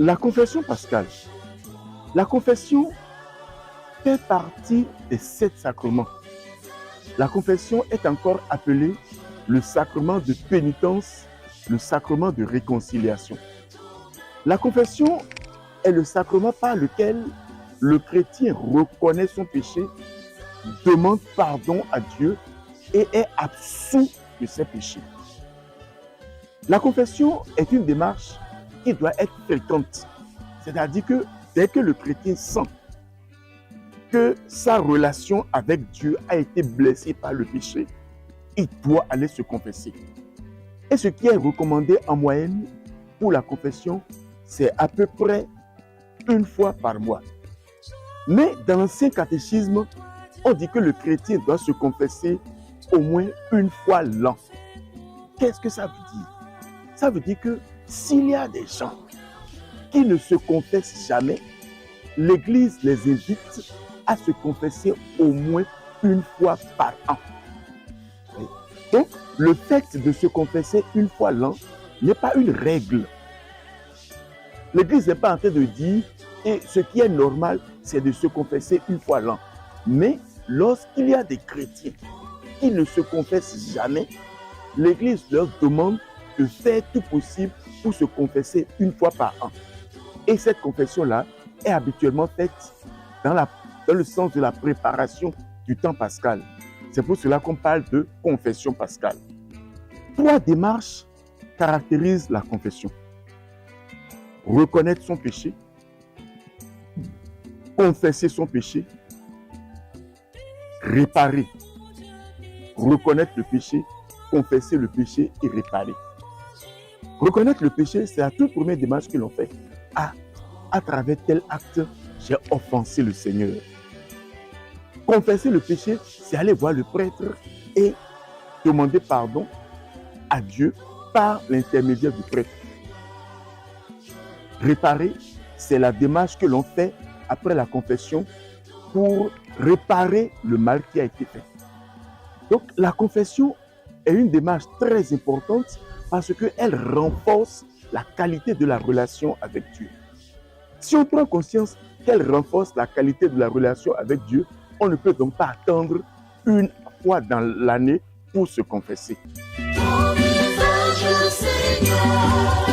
La confession pascale. La confession fait partie des 7 sacrements. La confession est encore appelée le sacrement de pénitence, le sacrement de réconciliation. La confession est le sacrement par lequel le chrétien reconnaît son péché, demande pardon à Dieu et est absous de ses péchés. La confession est une démarche qui doit être fréquente. C'est-à-dire que dès que le chrétien sent que sa relation avec Dieu a été blessée par le péché, il doit aller se confesser. Et ce qui est recommandé en moyenne pour la confession, c'est à peu près 1 fois par mois. Mais dans l'Ancien Catéchisme, on dit que le chrétien doit se confesser au moins 1 fois l'an. Qu'est-ce que ça veut dire? Ça veut dire que s'il y a des gens qui ne se confessent jamais, l'Église les invite à se confesser au moins 1 fois par an. Donc, le fait de se confesser 1 fois l'an n'est pas une règle. L'Église n'est pas en train de dire, et ce qui est normal, c'est de se confesser 1 fois l'an. Mais lorsqu'il y a des chrétiens qui ne se confessent jamais, l'Église leur demande de faire tout possible pour se confesser 1 fois par an. Et cette confession-là est habituellement faite dans le sens de la préparation du temps pascal. C'est pour cela qu'on parle de confession pascale. 3 démarches caractérisent la confession. Reconnaître son péché, confesser son péché, réparer. Reconnaître le péché, confesser le péché et réparer. Reconnaître le péché, c'est la toute première démarche que l'on fait. À travers tel acte, j'ai offensé le Seigneur. Confesser le péché, c'est aller voir le prêtre et demander pardon à Dieu par l'intermédiaire du prêtre. Réparer, c'est la démarche que l'on fait après la confession pour réparer le mal qui a été fait. Donc la confession est une démarche très importante parce qu'elle renforce la qualité de la relation avec Dieu. Si on prend conscience qu'elle renforce la qualité de la relation avec Dieu, on ne peut donc pas attendre 1 fois dans l'année pour se confesser. Ton visage, Seigneur.